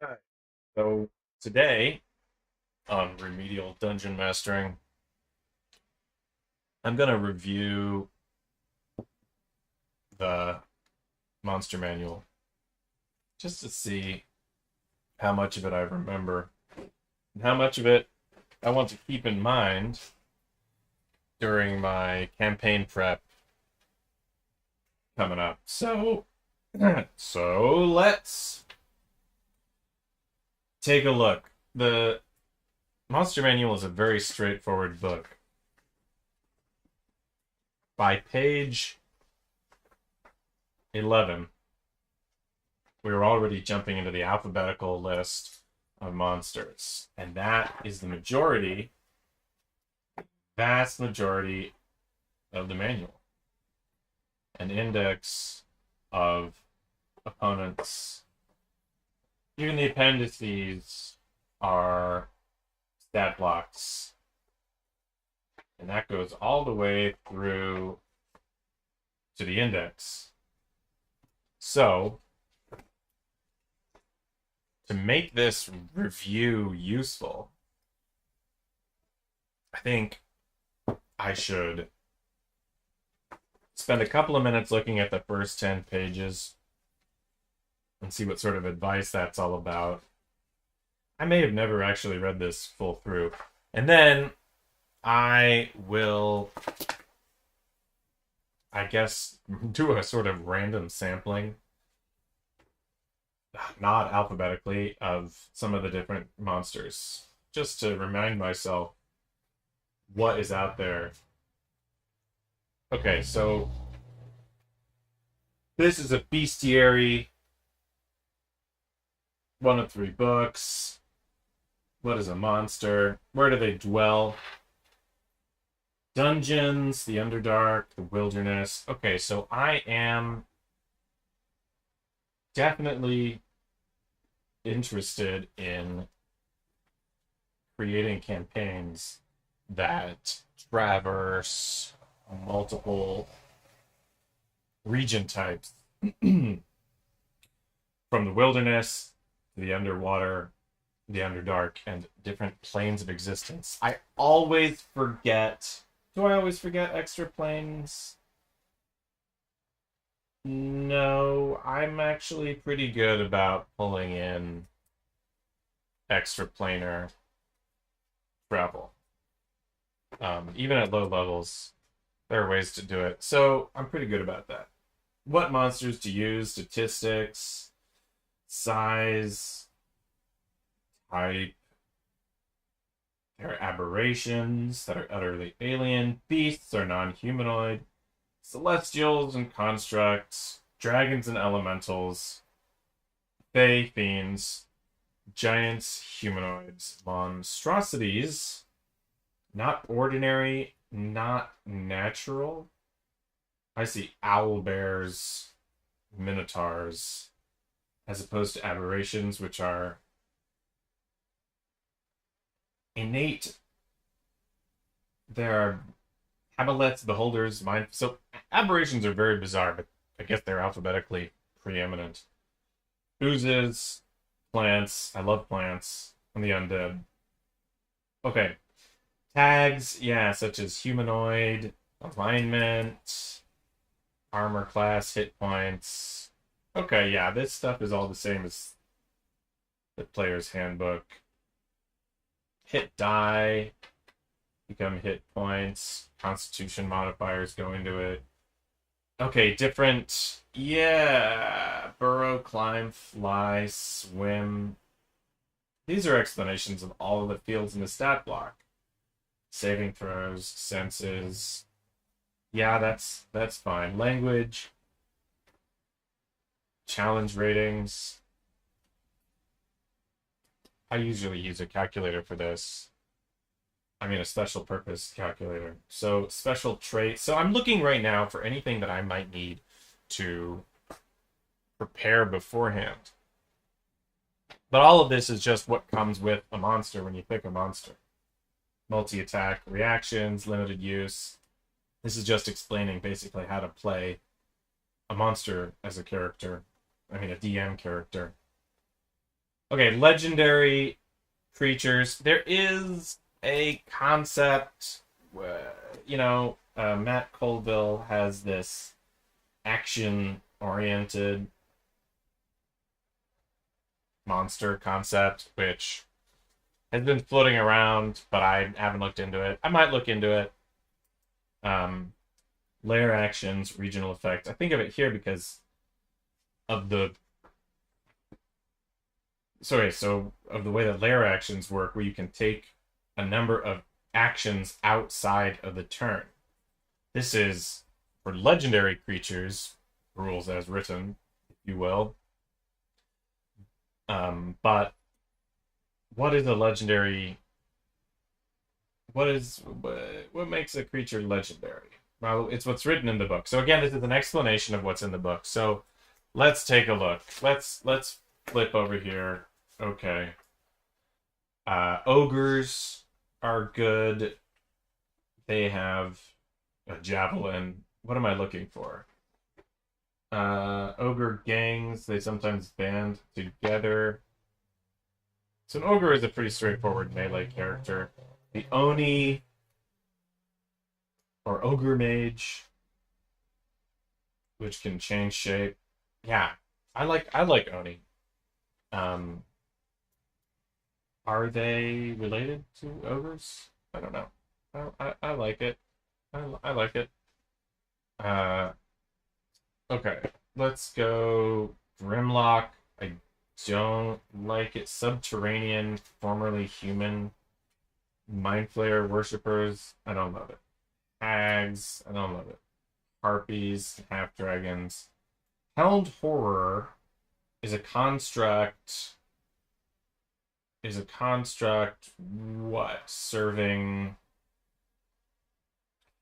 Alright, so today on Remedial Dungeon Mastering, I'm going to review the monster manual just to see how much of it I remember and how much of it I want to keep in mind during my campaign prep coming up. So let's take a look. The Monster Manual is a very straightforward book. By page 11, we were already jumping into the alphabetical list of monsters. And that is the vast majority of the manual. An index of opponents. Even the appendices are stat blocks. And that goes all the way through to the index. So, to make this review useful, I think I should spend a couple of minutes looking at the first 10 pages and see what sort of advice that's all about. I may have never actually read this full through. And then I will, I guess, do a sort of random sampling, not alphabetically, of some of the different monsters, just to remind myself what is out there. Okay, so this is a bestiary, one of three books. What is a monster? Where do they dwell? Dungeons, the Underdark, the Wilderness. Okay, so I am definitely interested in creating campaigns that traverse multiple region types from the wilderness to the underwater, the underdark, and different planes of existence. I always forget. Do I always forget extra planes? No, I'm actually pretty good about pulling in extra planar travel. Even at low levels, there are ways to do it. So I'm pretty good about that. What monsters to use, statistics, size, type. There are aberrations that are utterly alien. Beasts are non-humanoid. Celestials and constructs. Dragons and elementals. Fae, fiends. Giants, humanoids. Monstrosities. Not ordinary, not natural. I see owl bears, minotaurs, as opposed to aberrations, which are innate. There are aboleths, beholders, mind. So aberrations are very bizarre, but I guess they're alphabetically preeminent. Oozes, plants. I love plants. And the undead. Okay. Tags, yeah, such as humanoid, alignment, armor class, hit points. Okay, yeah, this stuff is all the same as the player's handbook. Hit die, become hit points, constitution modifiers go into it. Okay, different, yeah, burrow, climb, fly, swim. These are explanations of all of the fields in the stat block. Saving throws, senses. Yeah, that's fine. Language, challenge ratings. I usually use a calculator for this. I mean, a special purpose calculator. So, special traits. So, I'm looking right now for anything that I might need to prepare beforehand. But all of this is just what comes with a monster when you pick a monster. Multi-attack reactions, limited use. This is just explaining basically how to play a monster as a character. I mean, a DM character. Okay, legendary creatures. There is a concept, Matt Colville has this action-oriented monster concept, which has been floating around, but I haven't looked into it. I might look into it. Um, Layer actions, regional effects. I think of it here because of the so of the way that layer actions work, where you can take a number of actions outside of the turn. This is for legendary creatures, rules as written, if you will. But what is a legendary? What makes a creature legendary? Well, it's what's written in the book. So again, this is an explanation of what's in the book. So let's take a look. Let's flip over here. Okay. Ogres are good. They have a javelin. What am I looking for? Ogre gangs, they sometimes band together. So an ogre is a pretty straightforward melee character. The Oni or ogre mage, which can change shape. Yeah, I like Oni. Um, are they related to ogres? I don't know. I like it. I like it. Uh, okay, let's go Grimlock. I don't like it. Subterranean, formerly human. Mind Flayer worshippers. I don't love it. Hags. I don't love it. Harpies, half dragons. Helmed horror is a construct. What? Serving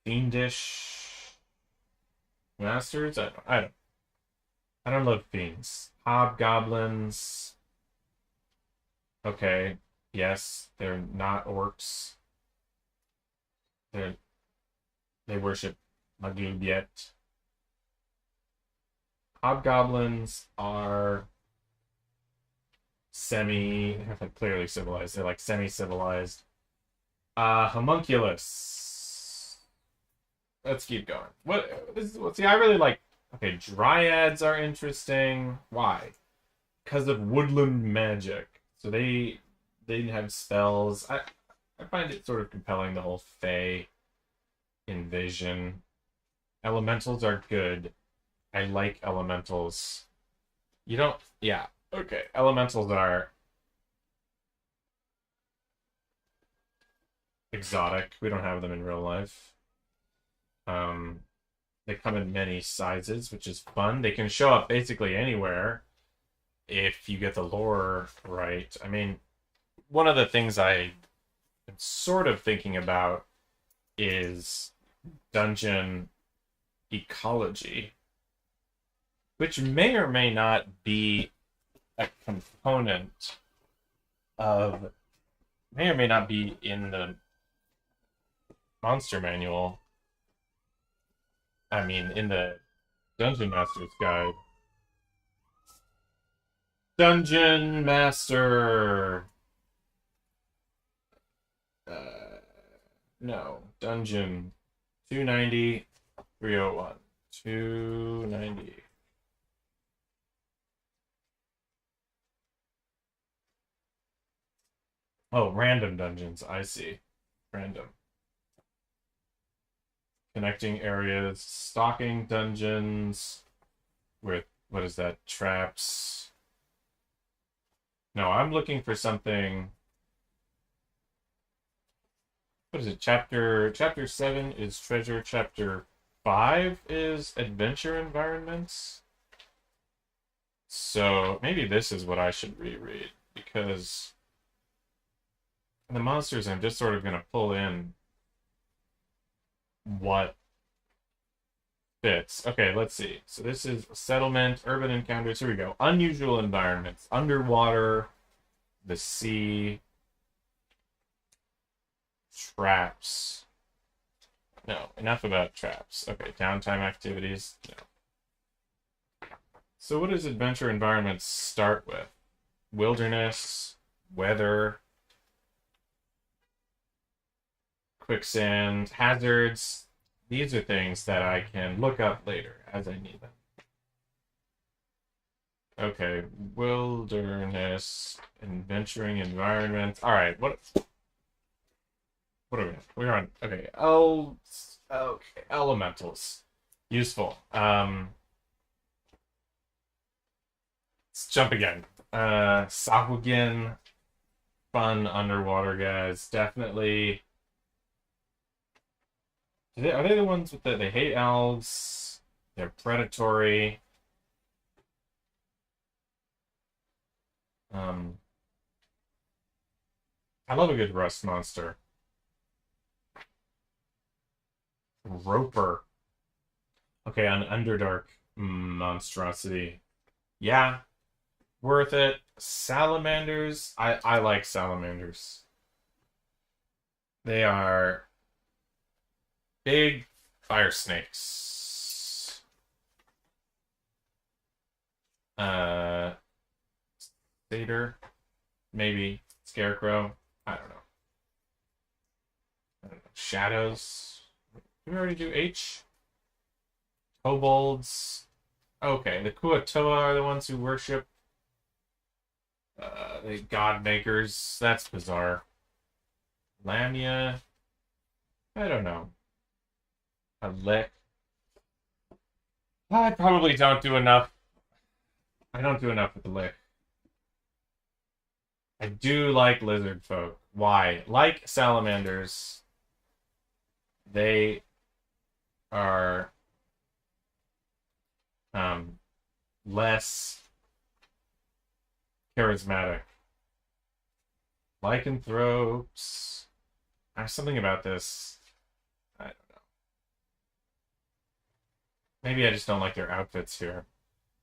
fiendish masters? I don't love fiends. Hobgoblins. Okay. Yes, they're not orcs. They they worship Maglubiet. Hobgoblins are clearly civilized. They're like semi-civilized. Homunculus. Let's keep going. See, I really like. Okay, dryads are interesting. Why? Because of woodland magic. So they have spells. I find it sort of compelling, the whole Fae invasion. Elementals are good. I like elementals. You don't. Yeah. Okay. Elementals are exotic. We don't have them in real life. Um, they come in many sizes, which is fun. They can show up basically anywhere if you get the lore right. I mean, one of the things I am sort of thinking about is dungeon ecology, which may or may not be a component of, may or may not be in the monster manual. I mean, in the Dungeon Master's Guide. Dungeon Master. No. Dungeon 290 301. 290. Oh, random dungeons. I see. Random. Connecting areas, stalking dungeons with, what is that? Traps. No, I'm looking for something. What is it? Chapter 7 is treasure. Chapter 5 is adventure environments. So maybe this is what I should reread, because the monsters, I'm just sort of going to pull in what fits. Okay, let's see. So this is settlement, urban encounters. Here we go. Unusual environments. Underwater, the sea, traps. No, enough about traps. Okay, downtime activities. No. So what does adventure environments start with? wilderness, weather, quicksand, hazards. These are things that I can look up later as I need them. Okay, wilderness, adventuring environment. All right, what are we? We're on. Okay, okay, elementals, useful. Let's jump again. Sahuagin, fun underwater guys. Definitely. Are they the ones with they hate elves? They're predatory. Um, I love a good rust monster. Roper. Okay, an Underdark monstrosity. Yeah, worth it. Salamanders. I like salamanders. They are big fire snakes. Satyr, maybe Scarecrow. I don't know. Shadows. Did we already do H? Kobolds. Okay, the Kuatoa are the ones who worship the god makers. That's bizarre. Lamia. I don't know. A lick. I probably don't do enough. I don't do enough with the lick. I do like lizard folk. Why? Like salamanders, they are less charismatic. Lycanthropes. There's something about this. I don't know. Maybe I just don't like their outfits here.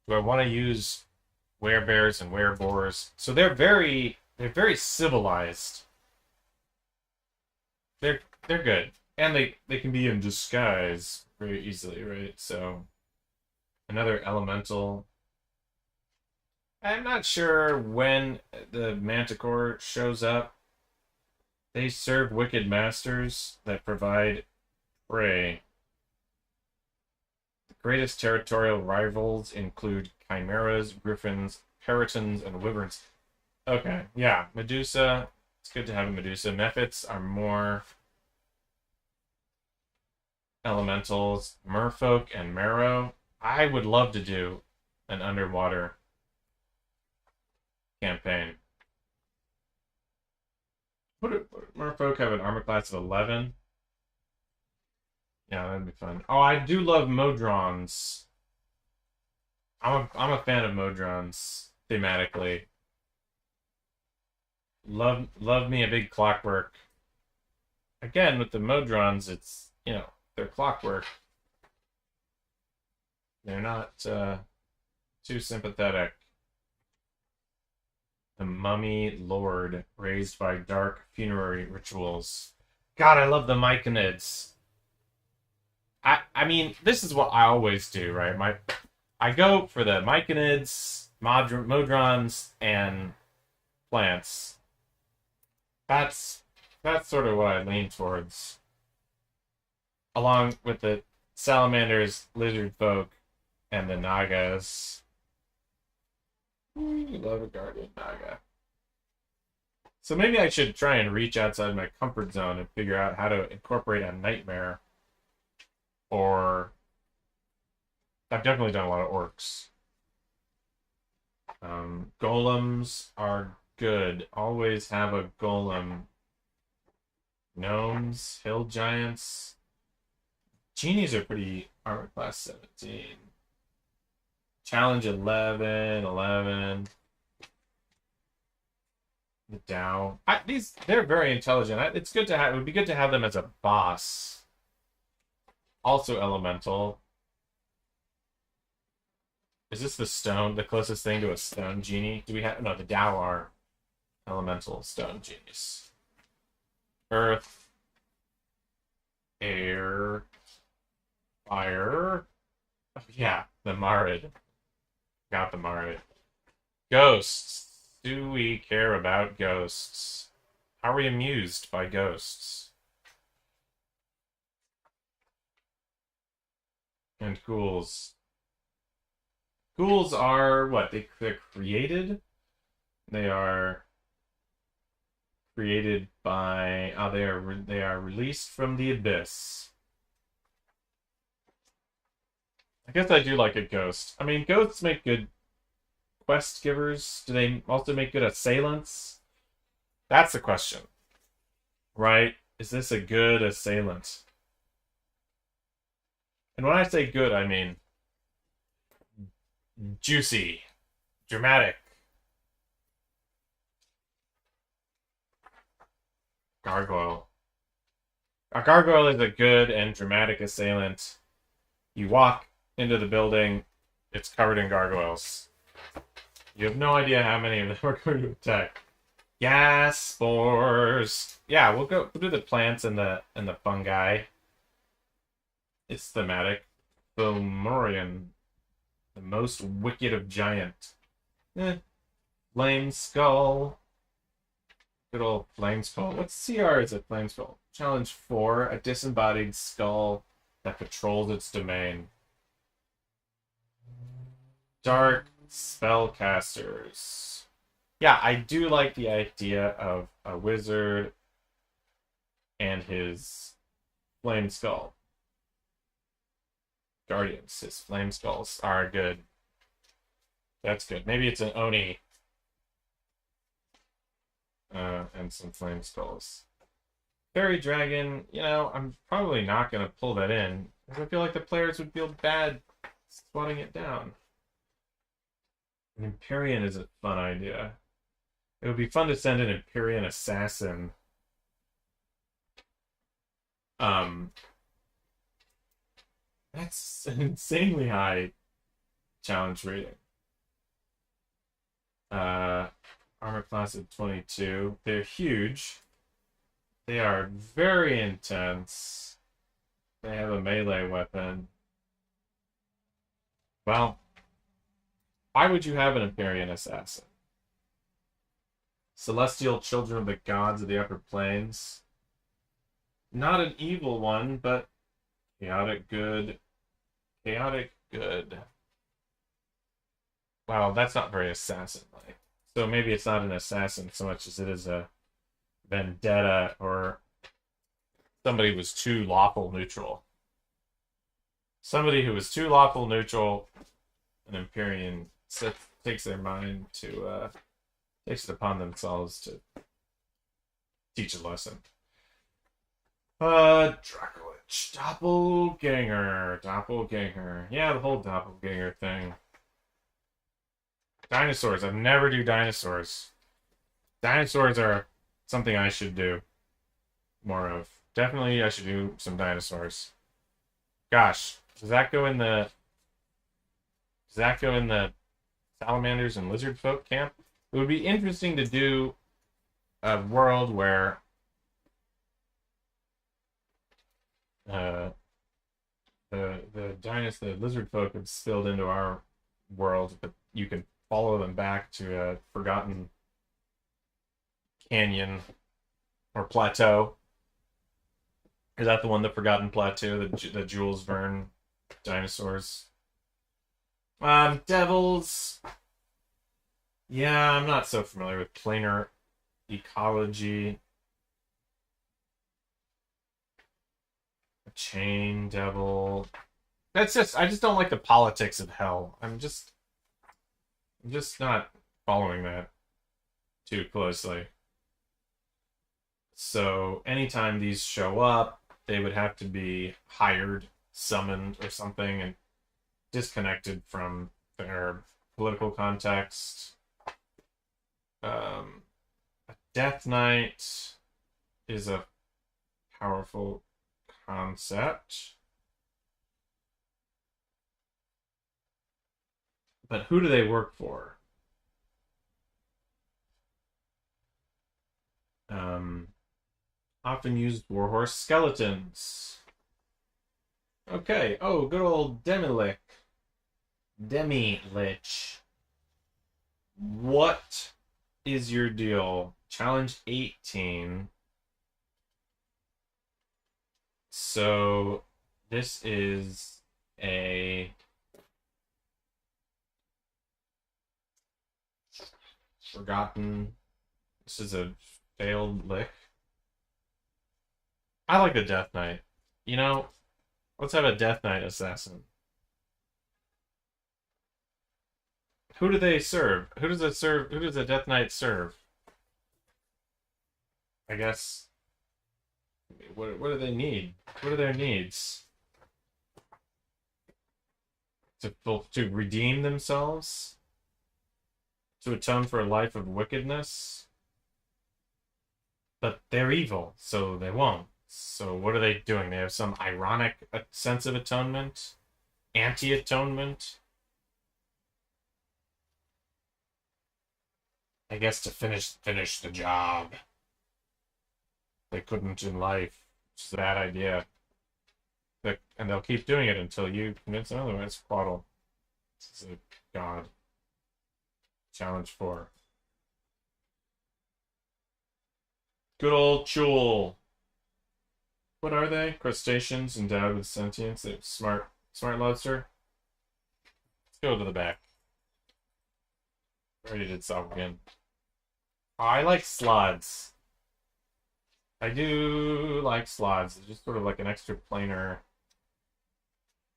Do I want to use werebears and wereboars? So they're very civilized. They're good. And they can be in disguise very easily, right? So another elemental. I'm not sure when the Manticore shows up. They serve wicked masters that provide prey. The greatest territorial rivals include chimeras, griffins, peritons, and wyverns. Okay, yeah, Medusa. It's good to have a Medusa. Mephits are more elementals. Merfolk and Marrow. I would love to do an underwater campaign. Would Merfolk have an armor class of 11? Yeah, that'd be fun. Oh, I do love Modrons. I'm a fan of Modrons thematically. Love me a big clockwork. Again, with the Modrons, it's they're clockwork. They're not too sympathetic. The Mummy Lord, raised by dark funerary rituals. God, I love the Myconids. I mean, this is what I always do, right? I go for the Myconids, Modrons, and plants. That's sort of what I lean towards. Along with the salamanders, lizard folk, and the Nagas. Ooh, love a guardian Naga. So maybe I should try and reach outside my comfort zone and figure out how to incorporate a nightmare. Or I've definitely done a lot of orcs. Golems are good. Always have a golem. Gnomes, hill giants. Genies are pretty armor class 17. Challenge 11. The Dow. They're very intelligent. It's good to have. It would be good to have them as a boss. Also elemental. Is this the stone? The closest thing to a stone genie? Do we have? No, the Dow are elemental stone genies. Earth. Air. Fire. Oh, yeah, the Marid. Got the Marid. Ghosts. Do we care about ghosts? Are we amused by ghosts? And ghouls. Ghouls are what? They're created? They are created by... Oh, they are released from the abyss. I guess I do like a ghost. I mean, ghosts make good quest givers. Do they also make good assailants? That's the question, right? Is this a good assailant? And when I say good, I mean juicy, dramatic. Gargoyle. A gargoyle is a good and dramatic assailant. You walk into the building, it's covered in gargoyles. You have no idea how many of them are going to attack. Gas spores. Yeah, we'll do the plants and the fungi. It's thematic. Fomorian, the most wicked of giant. Flame skull. Good old flame skull. What's CR is a flame skull? Challenge 4, a disembodied skull that patrols its domain. Dark spellcasters. Yeah, I do like the idea of a wizard and his flame skull. Guardians, his flame skulls are good. That's good. Maybe it's an Oni. And some flame skulls. Fairy Dragon, you know, I'm probably not going to pull that in, because I feel like the players would feel bad swatting it down. An Empyrean is a fun idea. It would be fun to send an Empyrean assassin. That's an insanely high challenge rating. Armor class of 22. They're huge. They are very intense. They have a melee weapon. Well, why would you have an Empyrean assassin? Celestial children of the gods of the upper planes. Not an evil one, but chaotic good. Chaotic good. Wow, that's not very assassin-like. So maybe it's not an assassin so much as it is a vendetta, or somebody was too lawful neutral. Somebody who was too lawful neutral, an Empyrean takes their mind to takes it upon themselves to teach a lesson. Dracolich. Doppelganger. Yeah, the whole doppelganger thing. Dinosaurs. I never do dinosaurs. Dinosaurs are something I should do more of. Definitely I should do some dinosaurs. Gosh, does that go in the salamanders and lizard folk camp? It would be interesting to do a world where the lizard folk have spilled into our world, but you can follow them back to a forgotten canyon or plateau. Is that the one, the Forgotten Plateau, the Jules Verne dinosaurs? Devils. Yeah, I'm not so familiar with planar ecology. A chain devil. I just don't like the politics of hell. I'm just not following that too closely. So anytime these show up, they would have to be hired, summoned, or something, and disconnected from their political context. A Death Knight is a powerful concept. But who do they work for? Often used warhorse skeletons. Okay. Oh, good old Demi-Lich. Demi-Lich. What is your deal? Challenge 18. So this is a forgotten. This is a failed lick. I like the Death Knight. You know, let's have a Death Knight assassin. Who do they serve? Who does it serve? Who does the Death Knight serve? I guess. What do they need? What are their needs? To redeem themselves? To atone for a life of wickedness? But they're evil, so they won't. So what are they doing? They have some ironic sense of atonement? Anti-atonement? I guess to finish the job. They couldn't in life. It's a bad idea. And they'll keep doing it until you convince them otherwise. Quaddle. This is a god. Challenge 4. Good old Chul. What are they? Crustaceans endowed with sentience. They're smart lobster. Let's go to the back. Already did solve again. Oh, I like slots. I do like slots. It's just sort of like an extra planar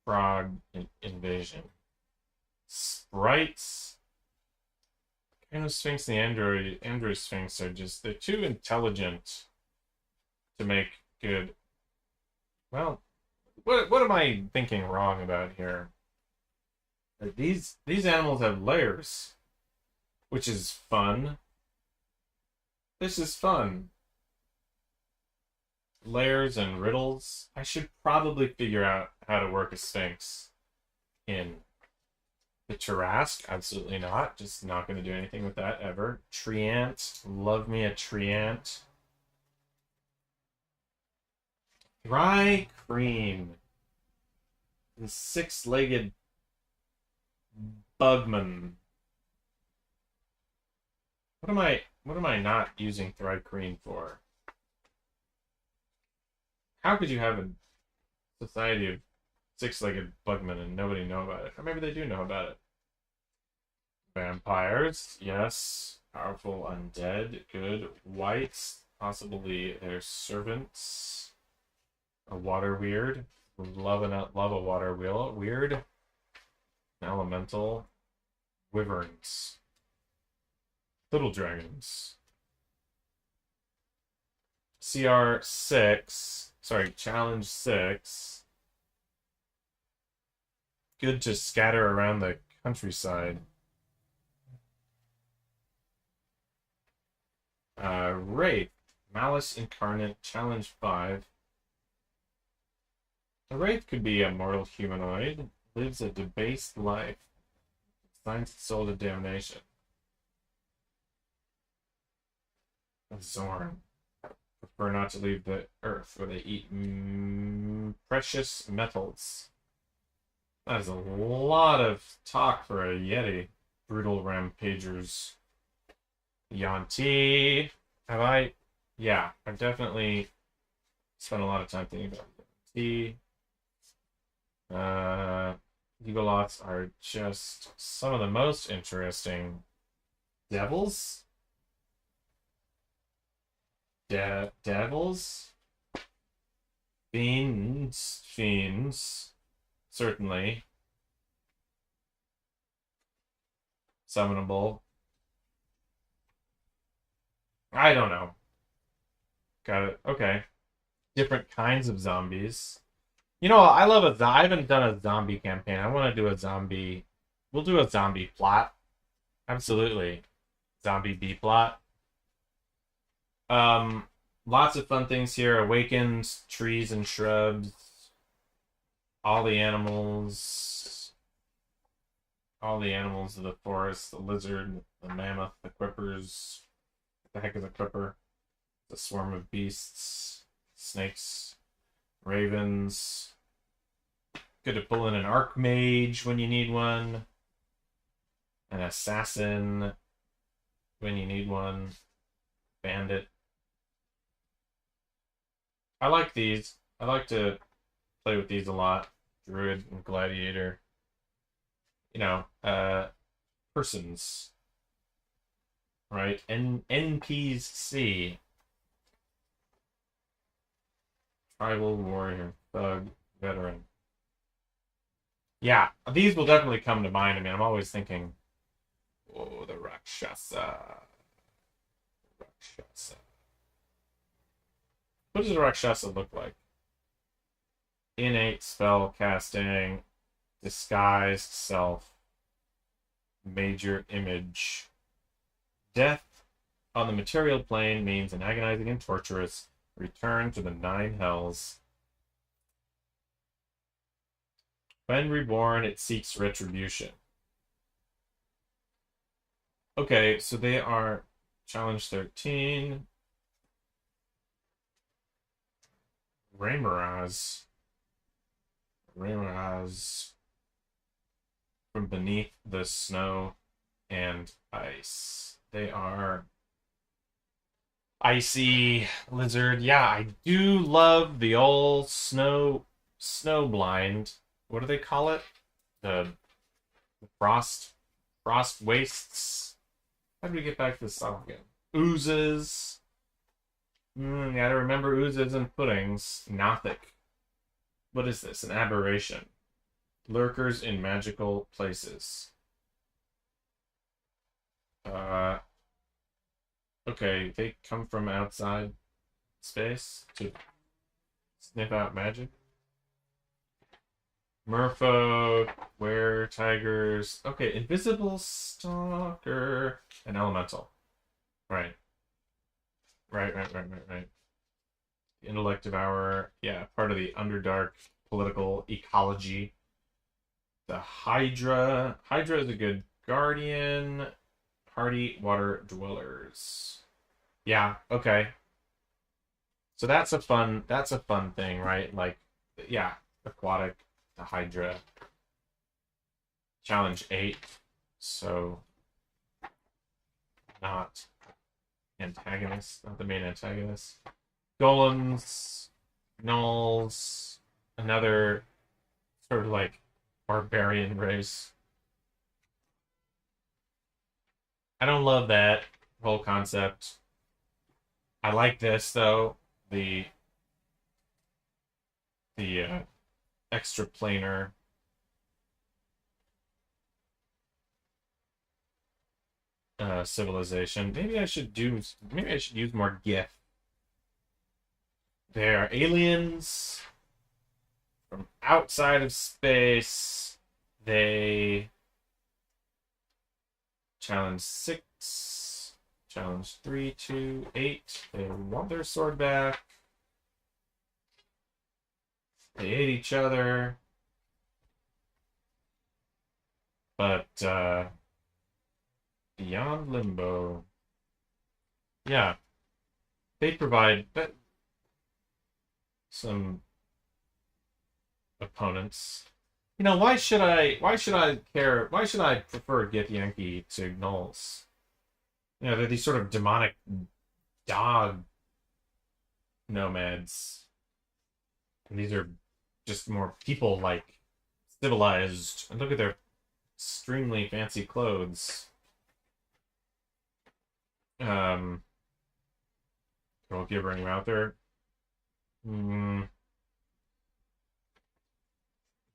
frog invasion. Sprites. Kind Sphinx and the Android Sphinx are just, they're too intelligent to make good. Well, what am I thinking wrong about here? These animals have layers, which is fun. This is fun. Layers and riddles. I should probably figure out how to work a Sphinx in the Tarrasque. Absolutely not. Just not going to do anything with that ever. Treant. Love me a Treant. Dry cream. The six-legged bugman. What am I not using Thrive Cream for? How could you have a society of six-legged bugmen and nobody know about it? Or maybe they do know about it. Vampires, yes. Powerful undead, good. Whites, possibly their servants. A water weird. Love a water wheel. Weird. Elemental. Wyverns. Little dragons. CR 6. Sorry, challenge 6. Good to scatter around the countryside. Wraith. Malice Incarnate, challenge 5. A Wraith could be a mortal humanoid. Lives a debased life. Signs its soul to damnation. Zorn. Prefer not to leave the earth where they eat precious metals. That is a lot of talk for a Yeti. Brutal rampagers. Yanti. Have I? Yeah, I've definitely spent a lot of time thinking about Yanti. Eagolots are just some of the most interesting. Devils? Devils? Fiends. Certainly. Summonable. I don't know. Got it. Okay. Different kinds of zombies. You know, I haven't done a zombie campaign. I want to do a zombie. We'll do a zombie plot. Absolutely. Zombie B plot. Lots of fun things here. Awakened trees and shrubs. All the animals. All the animals of the forest. The lizard, the mammoth, the quippers. What the heck is a quipper? The swarm of beasts. Snakes. Ravens. Good to pull in an archmage when you need one. An assassin. when you need one. Bandit. I like these. I like to play with these a lot. Druid and Gladiator. You know, persons, right? NPC. Tribal Warrior. Thug. Veteran. Yeah, these will definitely come to mind. I mean, I'm always thinking, oh, the Rakshasa. Rakshasa. What does a Rakshasa look like? Innate spell casting, disguised self, major image. Death on the material plane means an agonizing and torturous return to the nine hells. When reborn, it seeks retribution. Okay, so they are challenge 13. Raymaraz. Raymaraz from beneath the snow and ice. They are icy lizard. Yeah, I do love the old snow blind. What do they call it? The frost wastes. How do we get back to the song again? Oozes. Gotta remember oozes and puddings. Nothic. What is this? An aberration. Lurkers in magical places. Okay, they come from outside space to sniff out magic. Merfolk, were tigers. Okay, invisible stalker and elemental. Right. Right. Intellect devourer. Yeah, part of the Underdark political ecology. The Hydra. Hydra is a good guardian. Hardy water dwellers. Yeah, okay. So that's a fun thing, right? Like, yeah, aquatic, the Hydra. Challenge 8. So not antagonist, not the main antagonist. Golems, gnolls, another sort of like barbarian race. I don't love that whole concept. I like this though, the extraplanar civilization. Maybe I should use more GIF. They are aliens from outside of space. They challenge 6, challenge 3, 2, 8. They want their sword back. They ate each other. But beyond limbo. Yeah. They provide some opponents. You know, why should I care? Why should I prefer Githyanki to gnolls? You know, they're these sort of demonic dog nomads. And these are just more people like civilized. And look at their extremely fancy clothes. Girl Gibbering Router.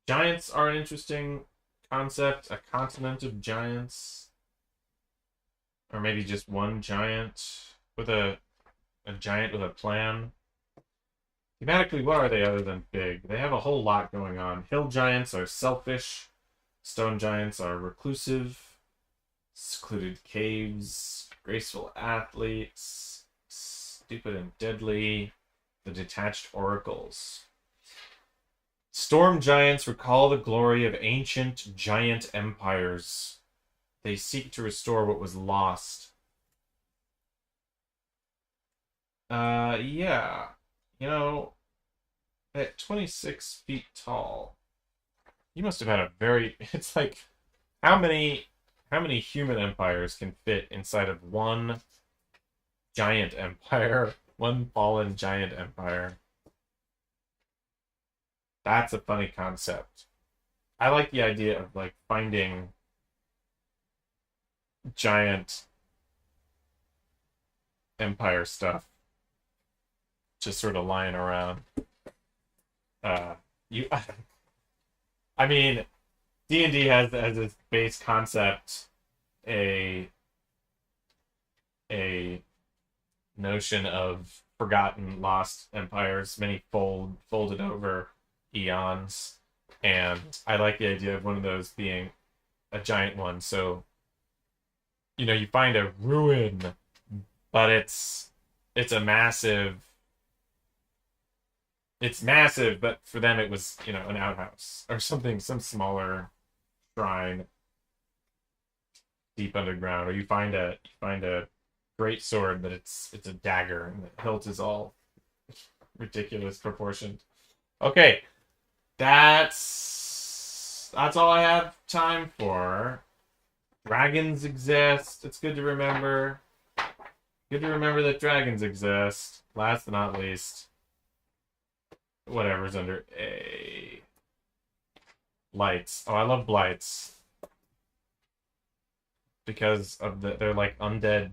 Giants are an interesting concept. A continent of giants. Or maybe just one giant with a giant with a plan. Thematically, what are they other than big? They have a whole lot going on. Hill giants are selfish. Stone giants are reclusive. Secluded caves. Graceful athletes. Stupid and deadly. The detached oracles. Storm giants recall the glory of ancient giant empires. They seek to restore what was lost. Yeah. You know, at 26 feet tall, you must have had a very... It's like, how many how many human empires can fit inside of one giant empire, one fallen giant empire? That's a funny concept. I like the idea of like finding giant empire stuff just sort of lying around. You, I mean, D&D has as its base concept a a notion of forgotten, lost empires, many folded over eons, and I like the idea of one of those being a giant one. So you find a ruin, but it's a massive. It's massive, but for them it was an outhouse or something, some smaller shrine deep underground, or you find a great sword, but it's a dagger, and the hilt is all ridiculous proportioned. Okay, that's all I have time for. Dragons exist. It's good to remember. Good to remember that dragons exist. Last but not least, whatever's under A. Blights. Oh, I love blights because of they're like undead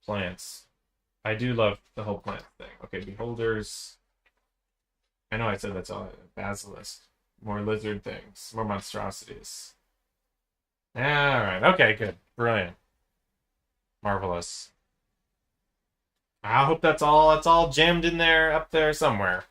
plants. I do love the whole plant thing. Okay, beholders. I know I said that's all. Basilisk. More lizard things. More monstrosities. All right. Okay, good. Brilliant. Marvelous. I hope that's all jammed in there up there somewhere.